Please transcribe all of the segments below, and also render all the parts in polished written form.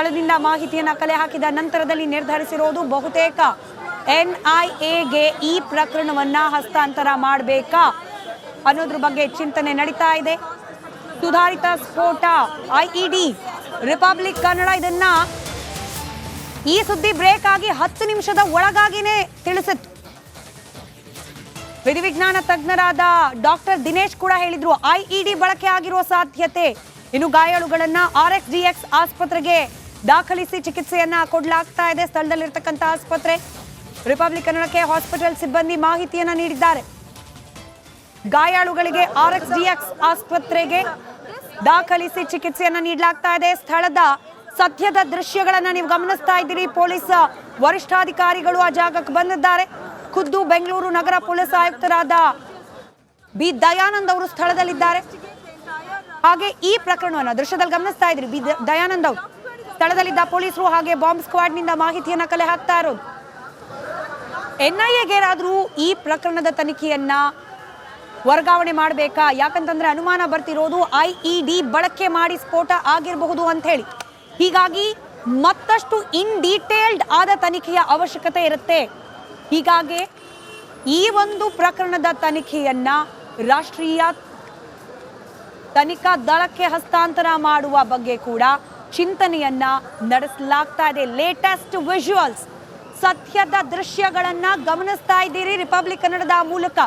ಸ್ಥಳದಿಂದ ಮಾಹಿತಿಯನ್ನು ಕಲೆ ಹಾಕಿದ ನಂತರದಲ್ಲಿ ನಿರ್ಧರಿಸಿರುವುದು ಬಹುತೇಕ NIAಗೆ ಈ ಪ್ರಕರಣವನ್ನ ಹಸ್ತಾಂತರ ಮಾಡಬೇಕಾ ಅನ್ನೋದ್ರ ಬಗ್ಗೆ ಚಿಂತನೆ ನಡೀತಾ ಇದೆ. ಸುಧಾರಿತ ಸ್ಫೋಟ IED ರಿಪಬ್ಲಿಕ್ ಕನ್ನಡ ಇದನ್ನ ಈ ಸುದ್ದಿ ಬ್ರೇಕ್ ಆಗಿ 10 ನಿಮಿಷದ ಒಳಗಾಗಿನೇ ತಿಳಿಸಿತ್ತು. ವಿಧಿವಿಜ್ಞಾನ ತಜ್ಞರಾದ ಡಾಕ್ಟರ್ ದಿನೇಶ್ ಕೂಡ ಹೇಳಿದ್ರು IED ಬಳಕೆ ಆಗಿರುವ ಸಾಧ್ಯತೆ. ಇನ್ನು ಗಾಯಾಳುಗಳನ್ನ RXDX ಆಸ್ಪತ್ರೆಗೆ ದಾಖಲಿಸಿ ಚಿಕಿತ್ಸೆಯನ್ನ ಕೊಡಲಾಗ್ತಾ ಇದೆ. ಸ್ಥಳದಲ್ಲಿರ್ತಕ್ಕಂಥ ಆಸ್ಪತ್ರೆ ರಿಪಬ್ಲಿಕ್ ಕನ್ನಡಕ್ಕೆ ಹಾಸ್ಪಿಟಲ್ ಸಿಬ್ಬಂದಿ ಮಾಹಿತಿಯನ್ನ ನೀಡಿದ್ದಾರೆ. ಗಾಯಾಳುಗಳಿಗೆ RXDX ಆಸ್ಪತ್ರೆಗೆ ದಾಖಲಿಸಿ ಚಿಕಿತ್ಸೆಯನ್ನ ನೀಡಲಾಗ್ತಾ ಇದೆ. ಸ್ಥಳದ ಸದ್ಯದ ದೃಶ್ಯಗಳನ್ನ ನೀವು ಗಮನಿಸ್ತಾ ಇದ್ದೀರಿ. ಪೊಲೀಸ್ ವರಿಷ್ಠಾಧಿಕಾರಿಗಳು ಆ ಜಾಗಕ್ಕೆ ಬಂದಿದ್ದಾರೆ. ಖುದ್ದು ಬೆಂಗಳೂರು ನಗರ ಪೊಲೀಸ್ ಆಯುಕ್ತರಾದ ಬಿ ದಯಾನಂದ್ ಅವರು ಸ್ಥಳದಲ್ಲಿದ್ದಾರೆ. ಹಾಗೆ ಈ ಪ್ರಕರಣವನ್ನು ದೃಶ್ಯದಲ್ಲಿ ಗಮನಿಸ್ತಾ ಇದ್ರಿ. ಬಿ ದಯಾನಂದ್ ಅವರು ಸ್ಥಳದಲ್ಲಿದ್ದ ಪೊಲೀಸರು ಹಾಗೆ ಬಾಂಬ್ ಸ್ಕ್ವಾಡ್ ನಿಂದ ಮಾಹಿತಿಯನ್ನ ಕಲೆ ಹಾಕ್ತಾ ಇರೋದು. NIAಗೆ ಏನಾದ್ರೂ ಈ ಪ್ರಕರಣದ ತನಿಖೆಯನ್ನ ವರ್ಗಾವಣೆ ಮಾಡಬೇಕಾ? ಯಾಕಂತಂದ್ರೆ ಅನುಮಾನ ಬರ್ತಿರೋದು IED ಬಳಕೆ ಮಾಡಿ ಸ್ಫೋಟ ಆಗಿರಬಹುದು ಅಂತ ಹೇಳಿ. ಹೀಗಾಗಿ ಮತ್ತಷ್ಟು ಇನ್ ಡೀಟೇಲ್ಡ್ ಆದ ತನಿಖೆಯ ಅವಶ್ಯಕತೆ ಇರುತ್ತೆ. ಹೀಗಾಗಿ ಈ ಒಂದು ಪ್ರಕರಣದ ತನಿಖೆಯನ್ನ ರಾಷ್ಟ್ರೀಯ ತನಿಖಾ ದಳಕ್ಕೆ ಹಸ್ತಾಂತರ ಮಾಡುವ ಬಗ್ಗೆ ಕೂಡ ಚಿಂತನೆಯನ್ನ ನಡೆಸಲಾಗ್ತಾ ಇದೆ. ಲೇಟೆಸ್ಟ್ ವಿಜುವಲ್ಸ್, ಸದ್ಯದ ದೃಶ್ಯಗಳನ್ನ ಗಮನಿಸ್ತಾ ಇದ್ದೀರಿ ರಿಪಬ್ಲಿಕ್ ಕನ್ನಡದ ಮೂಲಕ.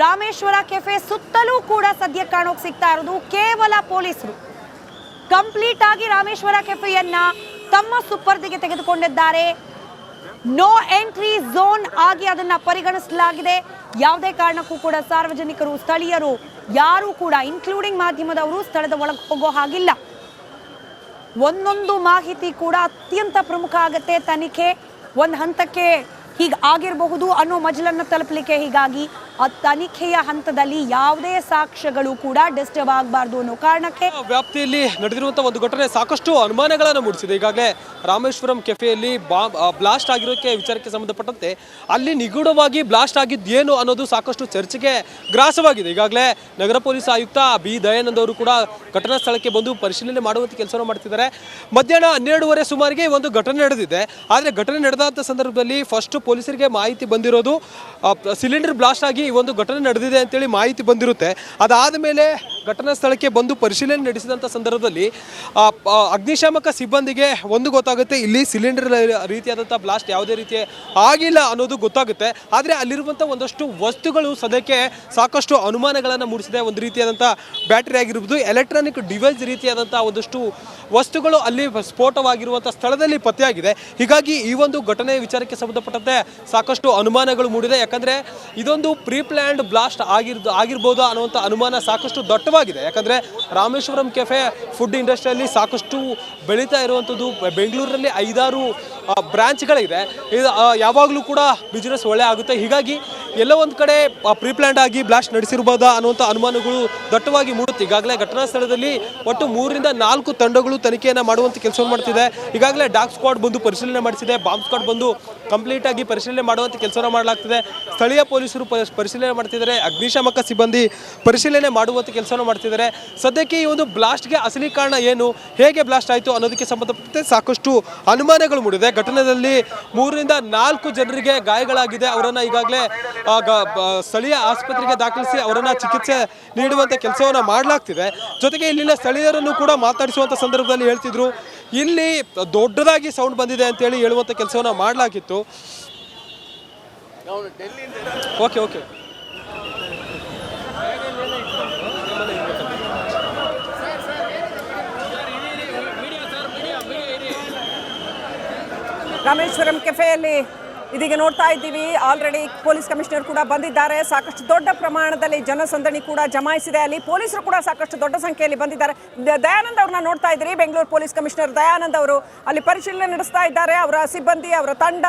ರಾಮೇಶ್ವರ ಕೆಫೆ ಸುತ್ತಲೂ ಕೂಡ ಸದ್ಯ ಕಾಣೋಕ್ ಸಿಗ್ತಾ ಇರೋದು ಕೇವಲ ಪೊಲೀಸರು. ಕಂಪ್ಲೀಟ್ ಆಗಿ ರಾಮೇಶ್ವರ ಕೆಫೆಯನ್ನ ತಮ್ಮ ಸುಪರ್ದಿಗೆ ತೆಗೆದುಕೊಂಡಿದ್ದಾರೆ. ನೋ ಎಂಟ್ರಿ ಝೋನ್ ಆಗಿ ಅದನ್ನ ಪರಿಗಣಿಸಲಾಗಿದೆ. ಯಾವುದೇ ಕಾರಣಕ್ಕೂ ಕೂಡ ಸಾರ್ವಜನಿಕರು, ಸ್ಥಳೀಯರು ಯಾರು ಕೂಡ ಇನ್ಕ್ಲೂಡಿಂಗ್ ಮಾಧ್ಯಮದವರು ಸ್ಥಳದ ಒಳಗೆ ಹೋಗೋ ಹಾಗಿಲ್ಲ. ಒಂದೊಂದು ಮಾಹಿತಿ ಕೂಡ ಅತ್ಯಂತ ಪ್ರಮುಖ ಆಗುತ್ತೆ. ತನಿಖೆ ಒಂದು ಹಂತಕ್ಕೆ ಹೀಗೆ ಆಗಿರಬಹುದು ಅನ್ನೋ ಮಜಲನ್ನು ತಲುಪಲಿಕ್ಕೆ. ಹೀಗಾಗಿ ಆ ತನಿಖೆಯ ಹಂತದಲ್ಲಿ ಯಾವುದೇ ಸಾಕ್ಷ್ಯಗಳು ಕೂಡ ಡಿಸ್ಟರ್ಬ್ ಆಗಬಾರ್ದು ಅನ್ನೋ ಕಾರಣಕ್ಕೆ ವ್ಯಾಪ್ತಿಯಲ್ಲಿ ನಡೆದಿರುವಂತಹ ಒಂದು ಘಟನೆ ಸಾಕಷ್ಟು ಅನುಮಾನಗಳನ್ನು ಮೂಡಿಸಿದೆ. ಈಗಾಗಲೇ ರಾಮೇಶ್ವರಂ ಕೆಫೆಯಲ್ಲಿ ಬ್ಲಾಸ್ಟ್ ಆಗಿರೋಕ್ಕೆ ವಿಚಾರಕ್ಕೆ ಸಂಬಂಧಪಟ್ಟಂತೆ ಅಲ್ಲಿ ನಿಗೂಢವಾಗಿ ಬ್ಲಾಸ್ಟ್ ಆಗಿದ್ದೇನು ಅನ್ನೋದು ಸಾಕಷ್ಟು ಚರ್ಚೆಗೆ ಗ್ರಾಸವಾಗಿದೆ. ಈಗಾಗಲೇ ನಗರ ಪೊಲೀಸ್ ಆಯುಕ್ತ ಬಿ ದಯಾನಂದ್ ಅವರು ಕೂಡ ಘಟನಾ ಸ್ಥಳಕ್ಕೆ ಬಂದು ಪರಿಶೀಲನೆ ಮಾಡುವಂಥ ಕೆಲಸವನ್ನು ಮಾಡ್ತಿದ್ದಾರೆ. ಮಧ್ಯಾಹ್ನ 12:30 ಸುಮಾರಿಗೆ ಈ ಒಂದು ಘಟನೆ ನಡೆದಿದೆ. ಆದರೆ ಘಟನೆ ನಡೆದಂಥ ಸಂದರ್ಭದಲ್ಲಿ ಫಸ್ಟ್ ಪೊಲೀಸರಿಗೆ ಮಾಹಿತಿ ಬಂದಿರೋದು ಸಿಲಿಂಡರ್ ಬ್ಲಾಸ್ಟ್ ಆಗಿ ಈ ಒಂದು ಘಟನೆ ನಡೆದಿದೆ ಅಂತೇಳಿ ಮಾಹಿತಿ ಬಂದಿರುತ್ತೆ. ಅದಾದ ಮೇಲೆ ಘಟನಾ ಸ್ಥಳಕ್ಕೆ ಬಂದು ಪರಿಶೀಲನೆ ನಡೆಸಿದಂಥ ಸಂದರ್ಭದಲ್ಲಿ ಅಗ್ನಿಶಾಮಕ ಸಿಬ್ಬಂದಿಗೆ ಒಂದು ಗೊತ್ತಾಗುತ್ತೆ, ಇಲ್ಲಿ ಸಿಲಿಂಡರ್ ರೀತಿಯಾದಂಥ ಬ್ಲಾಸ್ಟ್ ಯಾವುದೇ ರೀತಿ ಆಗಿಲ್ಲ ಅನ್ನೋದು ಗೊತ್ತಾಗುತ್ತೆ. ಆದರೆ ಅಲ್ಲಿರುವಂಥ ಒಂದಷ್ಟು ವಸ್ತುಗಳು ಸದ್ಯಕ್ಕೆ ಸಾಕಷ್ಟು ಅನುಮಾನಗಳನ್ನು ಮೂಡಿಸಿದೆ. ಒಂದು ರೀತಿಯಾದಂಥ ಬ್ಯಾಟರಿ ಆಗಿರ್ಬೋದು, ಎಲೆಕ್ಟ್ರಾನಿಕ್ ಡಿವೈಸ್ ರೀತಿಯಾದಂಥ ಒಂದಷ್ಟು ವಸ್ತುಗಳು ಅಲ್ಲಿ ಸ್ಫೋಟವಾಗಿರುವಂಥ ಸ್ಥಳದಲ್ಲಿ ಪತ್ತೆಯಾಗಿದೆ. ಹೀಗಾಗಿ ಈ ಒಂದು ಘಟನೆ ವಿಚಾರಕ್ಕೆ ಸಂಬಂಧಪಟ್ಟಂತೆ ಸಾಕಷ್ಟು ಅನುಮಾನಗಳು ಮೂಡಿದೆ. ಯಾಕಂದರೆ ಇದೊಂದು ಪ್ರೀ ಪ್ಲ್ಯಾನ್ಡ್ ಬ್ಲಾಸ್ಟ್ ಆಗಿರ್ಬೋದು ಅನ್ನುವಂಥ ಅನುಮಾನ ಸಾಕಷ್ಟು ದಟ್ಟವಾಗಿದೆ. ಯಾಕಂದರೆ ರಾಮೇಶ್ವರಂ ಕೆಫೆ ಫುಡ್ ಇಂಡಸ್ಟ್ರಿಯಲ್ಲಿ ಸಾಕಷ್ಟು ಬೆಳೀತಾ ಇರುವಂಥದ್ದು. ಬೆಂಗಳೂರಿನಲ್ಲಿ 5-6 ಬ್ರಾಂಚ್ಗಳಿದೆ. ಇದು ಯಾವಾಗಲೂ ಕೂಡ ಬಿಸ್ನೆಸ್ ಒಳ್ಳೆ ಆಗುತ್ತೆ. ಹೀಗಾಗಿ ಎಲ್ಲ ಒಂದು ಕಡೆ ಪ್ರೀ ಪ್ಲ್ಯಾನ್ಡ್ ಆಗಿ ಬ್ಲಾಸ್ಟ್ ನಡೆಸಿರ್ಬೋದಾ ಅನ್ನುವಂಥ ಅನುಮಾನಗಳು ದಟ್ಟವಾಗಿ ಮೂಡುತ್ತೆ. ಈಗಾಗಲೇ ಘಟನಾ ಸ್ಥಳದಲ್ಲಿ ಒಟ್ಟು 3-4 ತಂಡಗಳು ತನಿಖೆಯನ್ನು ಮಾಡುವಂಥ ಕೆಲಸವನ್ನು ಮಾಡ್ತಿದೆ. ಈಗಾಗಲೇ ಡಾಗ್ ಸ್ಕ್ವಾಡ್ ಬಂದು ಪರಿಶೀಲನೆ ಮಾಡಿಸಿದೆ. ಬಾಂಬ್ ಸ್ಕ್ವಾಡ್ ಬಂದು ಕಂಪ್ಲೀಟ್ ಆಗಿ ಪರಿಶೀಲನೆ ಮಾಡುವಂಥ ಕೆಲಸವನ್ನು ಮಾಡಲಾಗ್ತಿದೆ. ಸ್ಥಳೀಯ ಪೊಲೀಸರು ಪರಿಶೀಲನೆ ಮಾಡ್ತಿದ್ದಾರೆ. ಅಗ್ನಿಶಾಮಕ ಸಿಬ್ಬಂದಿ ಪರಿಶೀಲನೆ ಮಾಡುವಂಥ ಕೆಲಸವನ್ನು ಮಾಡ್ತಿದ್ದಾರೆ. ಸದ್ಯಕ್ಕೆ ಈ ಒಂದು ಬ್ಲಾಸ್ಟ್ಗೆ ಅಸಲಿ ಕಾರಣ ಏನು, ಹೇಗೆ ಬ್ಲಾಸ್ಟ್ ಆಯಿತು ಅನ್ನೋದಕ್ಕೆ ಸಂಬಂಧಪಟ್ಟಂತೆ ಸಾಕಷ್ಟು ಅನುಮಾನಗಳು ಮೂಡಿದೆ. ಘಟನೆಯಲ್ಲಿ 3-4 ಜನರಿಗೆ ಗಾಯಗಳಾಗಿದೆ. ಅವರನ್ನು ಈಗಾಗಲೇ ಸ್ಥಳೀಯ ಆಸ್ಪತ್ರೆಗೆ ದಾಖಲಿಸಿ ಅವರನ್ನು ಚಿಕಿತ್ಸೆ ನೀಡುವಂಥ ಕೆಲಸವನ್ನು ಮಾಡಲಾಗ್ತಿದೆ. ಜೊತೆಗೆ ಇಲ್ಲಿನ ಸ್ಥಳೀಯರನ್ನು ಕೂಡ ಮಾತಾಡಿಸುವಂಥ ಸಂದರ್ಭದಲ್ಲಿ ಹೇಳ್ತಿದ್ರು, ಇಲ್ಲಿ ದೊಡ್ಡದಾಗಿ ಸೌಂಡ್ ಬಂದಿದೆ ಅಂತೇಳಿ ಹೇಳುವಂಥ ಕೆಲಸವನ್ನು ಮಾಡಲಾಗಿತ್ತು. ಓಕೆ ಓಕೆ ರಾಮೇಶ್ವರಂ ಕೆಫೆಯಲ್ಲಿ ಇದೀಗ ನೋಡ್ತಾ ಇದ್ದೀವಿ. ಆಲ್ರೆಡಿ ಪೊಲೀಸ್ ಕಮಿಷನರ್ ಕೂಡ ಬಂದಿದ್ದಾರೆ. ಸಾಕಷ್ಟು ದೊಡ್ಡ ಪ್ರಮಾಣದಲ್ಲಿ ಜನಸಂದಣಿ ಕೂಡ ಜಮಾಯಿಸಿದೆ. ಅಲ್ಲಿ ಪೊಲೀಸರು ಕೂಡ ಸಾಕಷ್ಟು ದೊಡ್ಡ ಸಂಖ್ಯೆಯಲ್ಲಿ ಬಂದಿದ್ದಾರೆ. ದಯಾನಂದ್ ಅವ್ರನ್ನ ನೋಡ್ತಾ ಇದ್ದೀರಿ. ಬೆಂಗಳೂರು ಪೊಲೀಸ್ ಕಮಿಷನರ್ ದಯಾನಂದ್ ಅವರು ಅಲ್ಲಿ ಪರಿಶೀಲನೆ ನಡೆಸ್ತಾ ಇದ್ದಾರೆ. ಅವರ ಸಿಬ್ಬಂದಿ, ಅವರ ತಂಡ,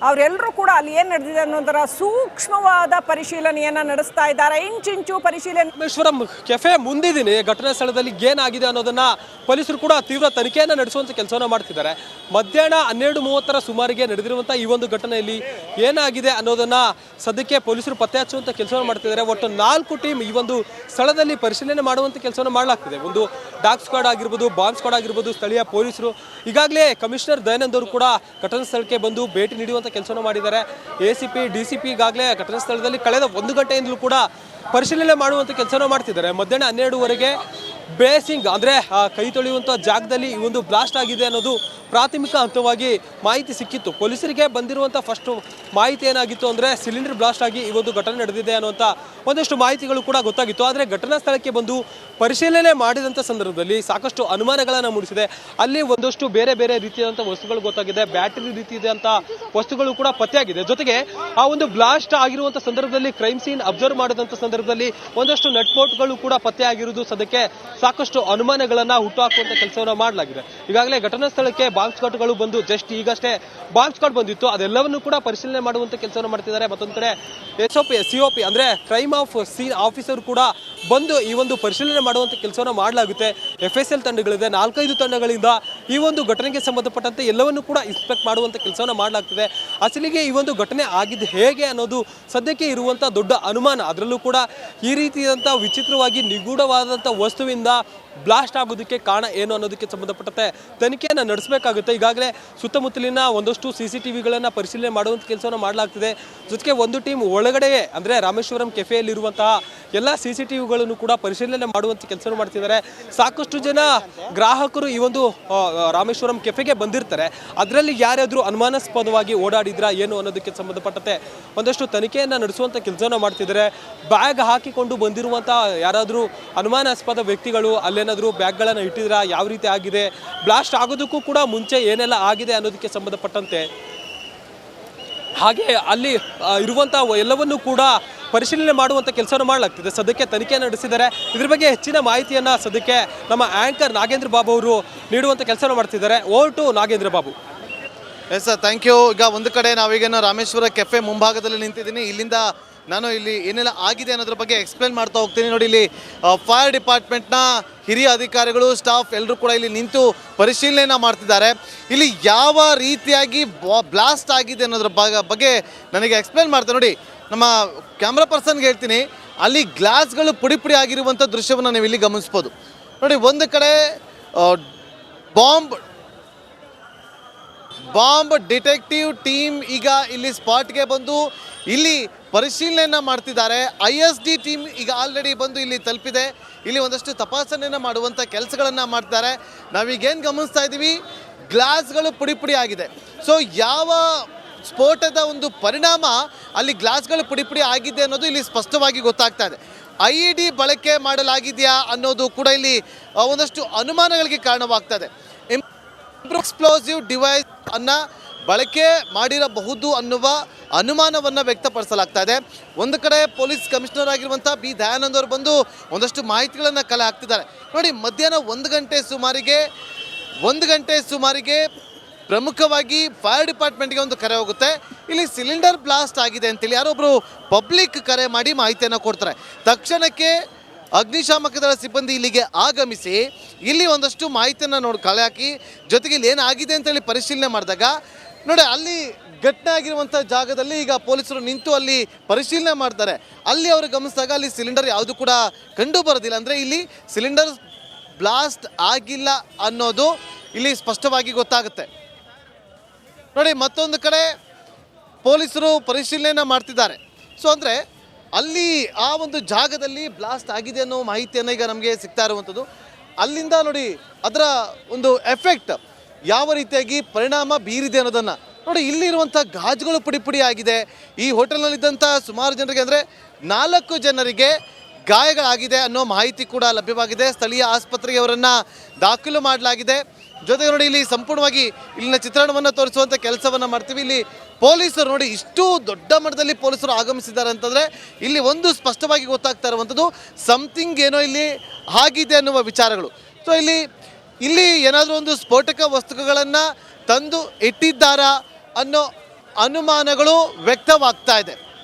ಅವರೆಲ್ಲರೂ ಕೂಡ ಅಲ್ಲಿ ಏನು ನಡೆದಿದೆ ಅನ್ನೋದರ ಸೂಕ್ಷ್ಮವಾದ ಪರಿಶೀಲನೆಯನ್ನ ನಡೆಸ್ತಾ ಇದ್ದಾರೆ. ಇಂಚಿಂಚು ಪರಿಶೀಲನೆ. ರಾಮೇಶ್ವರಂ ಕೆಫೆ ಮುಂದಿದ್ದೀನಿ ಘಟನಾ ಸ್ಥಳದಲ್ಲಿ ಏನಾಗಿದೆ ಅನ್ನೋದನ್ನ ಪೊಲೀಸರು ಕೂಡ ತೀವ್ರ ತನಿಖೆಯನ್ನು ನಡೆಸುವಂಥ ಕೆಲಸವನ್ನು ಮಾಡ್ತಿದ್ದಾರೆ. ಮಧ್ಯಾಹ್ನ 12:30 ಸುಮಾರಿಗೆ ನಡೆದಿರುವಂಥ ಈ ಒಂದು ಘಟನೆ ಕೆಫೆಯಲ್ಲಿ ಏನಾಗಿದೆ ಅನ್ನೋದನ್ನ ಸದ್ಯಕ್ಕೆ ಪೊಲೀಸರು ಪತ್ತೆ ಹಚ್ಚುವಂತ ಕೆಲಸವನ್ನು ಮಾಡ್ತಿದ್ದಾರೆ. ಒಟ್ಟು 4 ಟೀಮ್ ಈ ಒಂದು ಸ್ಥಳದಲ್ಲಿ ಪರಿಶೀಲನೆ ಮಾಡುವಂತ ಕೆಲಸವನ್ನು ಮಾಡಲಾಗ್ತಿದೆ. ಒಂದು ಡಾಗ್ ಸ್ಕ್ವಾಡ್ ಆಗಿರ್ಬೋದು, ಬಾಂಬ್ ಸ್ಕ್ವಾಡ್ ಆಗಿರ್ಬೋದು, ಸ್ಥಳೀಯ ಪೊಲೀಸರು. ಈಗಾಗಲೇ ಕಮಿಷನರ್ ದಯಾನಂದ್ ಅವರು ಕೂಡ ಘಟನಾ ಸ್ಥಳಕ್ಕೆ ಬಂದು ಭೇಟಿ ನೀಡುವಂತ ಕೆಲಸವನ್ನು ಮಾಡಿದ್ದಾರೆ. ACP DCP ಈಗಾಗಲೇ ಘಟನಾ ಸ್ಥಳದಲ್ಲಿ ಕಳೆದ 1 ಗಂಟೆಯಿಂದಲೂ ಕೂಡ ಪರಿಶೀಲನೆ ಮಾಡುವಂತ ಕೆಲಸವನ್ನು ಮಾಡ್ತಿದ್ದಾರೆ. ಮಧ್ಯಾಹ್ನ 12ವರೆಗೆ ಬೇಸಿಂಗ್ ಅಂದರೆ ಕೈ ತೊಳೆಯುವಂಥ ಜಾಗದಲ್ಲಿ ಈ ಒಂದು ಬ್ಲಾಸ್ಟ್ ಆಗಿದೆ ಅನ್ನೋದು ಪ್ರಾಥಮಿಕ ಹಂತವಾಗಿ ಮಾಹಿತಿ ಸಿಕ್ಕಿತ್ತು. ಪೊಲೀಸರಿಗೆ ಬಂದಿರುವಂಥ ಫಸ್ಟ್ ಮಾಹಿತಿ ಏನಾಗಿತ್ತು ಅಂದರೆ ಸಿಲಿಂಡರ್ ಬ್ಲಾಸ್ಟ್ ಆಗಿ ಈ ಒಂದು ಘಟನೆ ನಡೆದಿದೆ ಅನ್ನುವಂಥ ಒಂದಷ್ಟು ಮಾಹಿತಿಗಳು ಕೂಡ ಗೊತ್ತಾಗಿತ್ತು. ಆದರೆ ಘಟನಾ ಸ್ಥಳಕ್ಕೆ ಬಂದು ಪರಿಶೀಲನೆ ಮಾಡಿದಂಥ ಸಂದರ್ಭದಲ್ಲಿ ಸಾಕಷ್ಟು ಅನುಮಾನಗಳನ್ನು ಮೂಡಿಸಿದೆ. ಅಲ್ಲಿ ಒಂದಷ್ಟು ಬೇರೆ ಬೇರೆ ರೀತಿಯಾದಂಥ ವಸ್ತುಗಳು ಗೊತ್ತಾಗಿದೆ, ಬ್ಯಾಟರಿ ರೀತಿ ಇದೆ ಅಂತ ವಸ್ತುಗಳು ಕೂಡ ಪತ್ತೆಯಾಗಿದೆ. ಜೊತೆಗೆ ಆ ಒಂದು ಬ್ಲಾಸ್ಟ್ ಆಗಿರುವಂಥ ಸಂದರ್ಭದಲ್ಲಿ ಕ್ರೈಮ್ ಸೀನ್ ಅಬ್ಸರ್ವ್ ಮಾಡಿದಂಥ ಸಂದರ್ಭದಲ್ಲಿ ಒಂದಷ್ಟು ನಟ್ಬೋಟ್ಗಳು ಕೂಡ ಪತ್ತೆ ಆಗಿರುವುದು ಸದ್ಯಕ್ಕೆ ಸಾಕಷ್ಟು ಅನುಮಾನಗಳನ್ನ ಹುಟ್ಟುಹಾಕುವಂತ ಕೆಲಸವನ್ನ ಮಾಡಲಾಗಿದೆ. ಈಗಾಗಲೇ ಘಟನಾ ಸ್ಥಳಕ್ಕೆ ಬಾಂಬ್ ಸ್ಕ್ವಾಡ್ಗಳು ಬಂದು ಈಗಷ್ಟೇ ಬಾಂಬ್ ಸ್ಕ್ವಾಡ್ ಬಂದಿತ್ತು, ಅದೆಲ್ಲವನ್ನು ಕೂಡ ಪರಿಶೀಲನೆ ಮಾಡುವಂತ ಕೆಲಸವನ್ನು ಮಾಡ್ತಿದ್ದಾರೆ. ಮತ್ತೊಂದು ಕಡೆ COP ಅಂದ್ರೆ ಕ್ರೈಮ್ ಆಫ್ ಸೀನ್ ಆಫೀಸರ್ ಕೂಡ ಬಂದು ಈ ಒಂದು ಪರಿಶೀಲನೆ ಮಾಡುವಂತ ಕೆಲಸವನ್ನ ಮಾಡಲಾಗುತ್ತೆ. FSL ತಂಡಗಳಿದೆ, 4-5 ತಂಡಗಳಿಂದ ಈ ಒಂದು ಘಟನೆಗೆ ಸಂಬಂಧಪಟ್ಟಂತೆ ಎಲ್ಲವನ್ನು ಕೂಡ ಇನ್ಸ್ಪೆಕ್ಟ್ ಮಾಡುವಂತ ಕೆಲಸವನ್ನ ಮಾಡಲಾಗ್ತದೆ. ಅಸಲಿಗೆ ಈ ಒಂದು ಘಟನೆ ಆಗಿದ್ದು ಹೇಗೆ ಅನ್ನೋದು ಸದ್ಯಕ್ಕೆ ಇರುವಂತ ದೊಡ್ಡ ಅನುಮಾನ. ಅದರಲ್ಲೂ ಕೂಡ ಈ ರೀತಿಯಾದಂಥ ವಿಚಿತ್ರವಾಗಿ ನಿಗೂಢವಾದಂಥ ವಸ್ತುವಿಂದ ಬ್ಲಾಸ್ಟ್ ಆಗೋದಕ್ಕೆ ಕಾರಣ ಏನು ಅನ್ನೋದಕ್ಕೆ ಸಂಬಂಧಪಟ್ಟಂತೆ ತನಿಖೆಯನ್ನು ನಡೆಸಬೇಕಾಗುತ್ತೆ. ಈಗಾಗಲೇ ಸುತ್ತಮುತ್ತಲಿನ ಒಂದಷ್ಟು CCTVಗಳನ್ನು ಪರಿಶೀಲನೆ ಮಾಡುವಂಥ ಕೆಲಸವನ್ನು ಮಾಡಲಾಗ್ತಿದೆ. ಜೊತೆಗೆ ಒಂದು ಟೀಮ್ ಒಳಗಡೆಯೇ ಅಂದರೆ ರಾಮೇಶ್ವರಂ ಕೆಫೆಯಲ್ಲಿರುವಂತಹ ಎಲ್ಲ CCTVಗಳನ್ನು ಕೂಡ ಪರಿಶೀಲನೆ ಮಾಡುವಂಥ ಕೆಲಸವನ್ನು ಮಾಡ್ತಿದ್ದಾರೆ. ಸಾಕಷ್ಟು ಜನ ಗ್ರಾಹಕರು ಈ ಒಂದು ರಾಮೇಶ್ವರಂ ಕೆಫೆಗೆ ಬಂದಿರ್ತಾರೆ. ಅದರಲ್ಲಿ ಯಾರಾದರೂ ಅನುಮಾನಾಸ್ಪದವಾಗಿ ಓಡಾಡಿದ್ರಾ ಏನು ಅನ್ನೋದಕ್ಕೆ ಸಂಬಂಧಪಟ್ಟಂತೆ ಒಂದಷ್ಟು ತನಿಖೆಯನ್ನು ನಡೆಸುವಂಥ ಕೆಲಸವನ್ನು ಮಾಡ್ತಿದ್ದಾರೆ. ಬ್ಯಾಗ್ ಹಾಕಿಕೊಂಡು ಬಂದಿರುವಂಥ ಯಾರಾದರೂ ಅನುಮಾನಾಸ್ಪದ ವ್ಯಕ್ತಿಗಳು ಅಲ್ಲೇನಾದರೂ ಬ್ಯಾಗ್ಗಳನ್ನು ಇಟ್ಟಿದ್ರಾ, ಯಾವ ರೀತಿ ಆಗಿದೆ, ಬ್ಲಾಸ್ಟ್ ಆಗೋದಕ್ಕೂ ಕೂಡ ಮುಂಚೆ ಏನೆಲ್ಲ ಆಗಿದೆ ಅನ್ನೋದಕ್ಕೆ ಸಂಬಂಧಪಟ್ಟಂತೆ ಹಾಗೆ ಅಲ್ಲಿ ಇರುವಂಥ ಎಲ್ಲವನ್ನೂ ಕೂಡ ಪರಿಶೀಲನೆ ಮಾಡುವಂಥ ಕೆಲಸವನ್ನು ಮಾಡಲಾಗ್ತಿದೆ. ಸದ್ಯಕ್ಕೆ ತನಿಖೆಯನ್ನು ನಡೆಸಿದ್ದಾರೆ. ಇದ್ರ ಬಗ್ಗೆ ಹೆಚ್ಚಿನ ಮಾಹಿತಿಯನ್ನು ಸದ್ಯಕ್ಕೆ ನಮ್ಮ ಆ್ಯಂಕರ್ ನಾಗೇಂದ್ರ ಬಾಬು ಅವರು ನೀಡುವಂಥ ಕೆಲಸವನ್ನು ಮಾಡ್ತಿದ್ದಾರೆ. Over to Nagendra Babu. Yes sir, thank you. ಈಗ ಒಂದು ಕಡೆ ನಾವೀಗೇನೋ ರಾಮೇಶ್ವರ ಕೆಫೆ ಮುಂಭಾಗದಲ್ಲಿ ನಿಂತಿದ್ದೀನಿ. ಇಲ್ಲಿಂದ ನಾನು ಇಲ್ಲಿ ಏನೆಲ್ಲ ಆಗಿದೆ ಅನ್ನೋದ್ರ ಬಗ್ಗೆ ಎಕ್ಸ್ಪ್ಲೇನ್ ಮಾಡ್ತಾ ಹೋಗ್ತೀನಿ. ನೋಡಿ, ಇಲ್ಲಿ ಫೈರ್ ಡಿಪಾರ್ಟ್ಮೆಂಟ್ನ ಹಿರಿಯ ಅಧಿಕಾರಿಗಳು, ಸ್ಟಾಫ್ ಎಲ್ಲರೂ ಕೂಡ ಇಲ್ಲಿ ನಿಂತು ಪರಿಶೀಲನೆ ಮಾಡ್ತಿದ್ದಾರೆ. ಇಲ್ಲಿ ಯಾವ ರೀತಿಯಾಗಿ ಬ್ಲಾಸ್ಟ್ ಆಗಿದೆ ಅನ್ನೋದ್ರ ಬಗ್ಗೆ ನನಗೆ ಎಕ್ಸ್ಪ್ಲೇನ್ ಮಾಡ್ತಾರೆ. ನೋಡಿ, ನಮ್ಮ ಕ್ಯಾಮ್ರಾ ಪರ್ಸನ್ಗೆ ಹೇಳ್ತೀನಿ, ಅಲ್ಲಿ ಗ್ಲಾಸ್ಗಳು ಪುಡಿ ಪುಡಿ ಆಗಿರುವಂಥ ದೃಶ್ಯವನ್ನು ನೀವು ಇಲ್ಲಿ ಗಮನಿಸ್ಬೋದು. ನೋಡಿ, ಒಂದು ಕಡೆ ಬಾಂಬ್ ಡಿಟೆಕ್ಟಿವ್ ಟೀಮ್ ಈಗ ಇಲ್ಲಿ ಸ್ಪಾಟ್ಗೆ ಬಂದು ಇಲ್ಲಿ ಪರಿಶೀಲನೆಯನ್ನು ಮಾಡ್ತಿದ್ದಾರೆ. ISD ಟೀಮ್ ಈಗ ಆಲ್ರೆಡಿ ಬಂದು ಇಲ್ಲಿ ತಲುಪಿದೆ. ಇಲ್ಲಿ ಒಂದಷ್ಟು ತಪಾಸಣೆಯನ್ನು ಮಾಡುವಂಥ ಕೆಲಸಗಳನ್ನು ಮಾಡ್ತಾರೆ. ನಾವೀಗೇನು ಗಮನಿಸ್ತಾ ಇದ್ದೀವಿ, ಗ್ಲಾಸ್ಗಳು ಪುಡಿ ಪುಡಿ ಆಗಿದೆ. ಸೊ ಯಾವ ಸ್ಫೋಟದ ಒಂದು ಪರಿಣಾಮ ಅಲ್ಲಿ ಗ್ಲಾಸ್ಗಳು ಪುಡಿ ಪುಡಿ ಆಗಿದೆ ಅನ್ನೋದು ಇಲ್ಲಿ ಸ್ಪಷ್ಟವಾಗಿ ಗೊತ್ತಾಗ್ತಾ ಇದೆ. IED ಬಳಕೆ ಮಾಡಲಾಗಿದೆಯಾ ಅನ್ನೋದು ಕೂಡ ಇಲ್ಲಿ ಒಂದಷ್ಟು ಅನುಮಾನಗಳಿಗೆ ಕಾರಣವಾಗ್ತದೆ. ಎಕ್ಸ್ಪ್ಲೋಸಿವ್ ಡಿವೈಸ್ ಅನ್ನ ಬಳಕೆ ಮಾಡಿರಬಹುದು ಅನ್ನುವ ಅನುಮಾನವನ್ನು ವ್ಯಕ್ತಪಡಿಸಲಾಗ್ತಾ ಇದೆ. ಒಂದು ಕಡೆ ಪೊಲೀಸ್ ಕಮಿಷನರ್ ಆಗಿರುವಂಥ B ದಯಾನಂದ್ ಅವರು ಬಂದು ಒಂದಷ್ಟು ಮಾಹಿತಿಗಳನ್ನು ಕಲೆ ಹಾಕ್ತಿದ್ದಾರೆ. ನೋಡಿ, ಮಧ್ಯಾಹ್ನ 1 ಗಂಟೆ ಸುಮಾರಿಗೆ ಪ್ರಮುಖವಾಗಿ ಫೈರ್ ಡಿಪಾರ್ಟ್ಮೆಂಟ್ಗೆ ಒಂದು ಕರೆ ಹೋಗುತ್ತೆ. ಇಲ್ಲಿ ಸಿಲಿಂಡರ್ ಬ್ಲಾಸ್ಟ್ ಆಗಿದೆ ಅಂತೇಳಿ ಯಾರೊಬ್ಬರು ಪಬ್ಲಿಕ್ ಕರೆ ಮಾಡಿ ಮಾಹಿತಿಯನ್ನು ಕೊಡ್ತಾರೆ. ತಕ್ಷಣಕ್ಕೆ ಅಗ್ನಿಶಾಮಕ ದಳ ಸಿಬ್ಬಂದಿ ಇಲ್ಲಿಗೆ ಆಗಮಿಸಿ ಇಲ್ಲಿ ಒಂದಷ್ಟು ಮಾಹಿತಿಯನ್ನು ಕಲೆ ಹಾಕಿ ಜೊತೆಗೆ ಇಲ್ಲಿ ಏನಾಗಿದೆ ಅಂತೇಳಿ ಪರಿಶೀಲನೆ ಮಾಡಿದಾಗ ನೋಡಿ, ಅಲ್ಲಿ ಘಟನೆ ಆಗಿರುವಂಥ ಜಾಗದಲ್ಲಿ ಈಗ ಪೊಲೀಸರು ನಿಂತು ಅಲ್ಲಿ ಪರಿಶೀಲನೆ ಮಾಡ್ತಾರೆ. ಅಲ್ಲಿ ಅವರು ಗಮನಿಸಿದಾಗ ಅಲ್ಲಿ ಸಿಲಿಂಡರ್ ಯಾವುದು ಕೂಡ ಕಂಡು ಬರೋದಿಲ್ಲ. ಅಂದರೆ ಇಲ್ಲಿ ಸಿಲಿಂಡರ್ ಬ್ಲಾಸ್ಟ್ ಆಗಿಲ್ಲ ಅನ್ನೋದು ಇಲ್ಲಿ ಸ್ಪಷ್ಟವಾಗಿ ಗೊತ್ತಾಗುತ್ತೆ. ನೋಡಿ, ಮತ್ತೊಂದು ಕಡೆ ಪೊಲೀಸರು ಪರಿಶೀಲನೆ ಮಾಡ್ತಿದ್ದಾರೆ. ಸೊ ಅಂದರೆ ಅಲ್ಲಿ ಆ ಒಂದು ಜಾಗದಲ್ಲಿ ಬ್ಲಾಸ್ಟ್ ಆಗಿದೆ ಅನ್ನೋ ಮಾಹಿತಿಯನ್ನು ಈಗ ನಮಗೆ ಸಿಗ್ತಾ ಇರುವಂಥದ್ದು. ಅಲ್ಲಿಂದ ನೋಡಿ ಅದರ ಒಂದು ಎಫೆಕ್ಟ್ ಯಾವ ರೀತಿಯಾಗಿ ಪರಿಣಾಮ ಬೀರಿದೆ ಅನ್ನೋದನ್ನು ನೋಡಿ. ಇಲ್ಲಿರುವಂಥ ಗಾಜುಗಳು ಪುಡಿ ಪುಡಿ ಆಗಿದೆ. ಈ ಹೋಟೆಲ್ನಲ್ಲಿದ್ದಂಥ ಸುಮಾರು ಜನರಿಗೆ ಅಂದರೆ 4 ಜನರಿಗೆ ಗಾಯಗಳಾಗಿದೆ ಅನ್ನೋ ಮಾಹಿತಿ ಕೂಡ ಲಭ್ಯವಾಗಿದೆ. ಸ್ಥಳೀಯ ಆಸ್ಪತ್ರೆಗೆ ಅವರನ್ನು ದಾಖಲು ಮಾಡಲಾಗಿದೆ. ಜೊತೆಗೆ ನೋಡಿ, ಇಲ್ಲಿ ಸಂಪೂರ್ಣವಾಗಿ ಇಲ್ಲಿನ ಚಿತ್ರಣವನ್ನು ತೋರಿಸುವಂಥ ಕೆಲಸವನ್ನು ಮಾಡ್ತೀವಿ. ಇಲ್ಲಿ ಪೊಲೀಸರು ನೋಡಿ, ಇಷ್ಟು ದೊಡ್ಡ ಮಟ್ಟದಲ್ಲಿ ಪೊಲೀಸರು ಆಗಮಿಸಿದ್ದಾರೆ ಅಂತಂದರೆ ಇಲ್ಲಿ ಒಂದು ಸ್ಪಷ್ಟವಾಗಿ ಗೊತ್ತಾಗ್ತಾ ಇರುವಂಥದ್ದು ಸಮಥಿಂಗ್ ಏನೋ ಇಲ್ಲಿ ಆಗಿದೆ ಅನ್ನುವ ವಿಚಾರಗಳು. ಸೊ ಇಲ್ಲಿ ಏನಾದರೂ ಒಂದು ಸ್ಫೋಟಕ ವಸ್ತುಗಳನ್ನು ತಂದು ಇಟ್ಟಿದ್ದಾರಾ ಅನ್ನೋ ಅನುಮಾನಗಳು ವ್ಯಕ್ತವಾಗ್ತಾ ಇದೆ.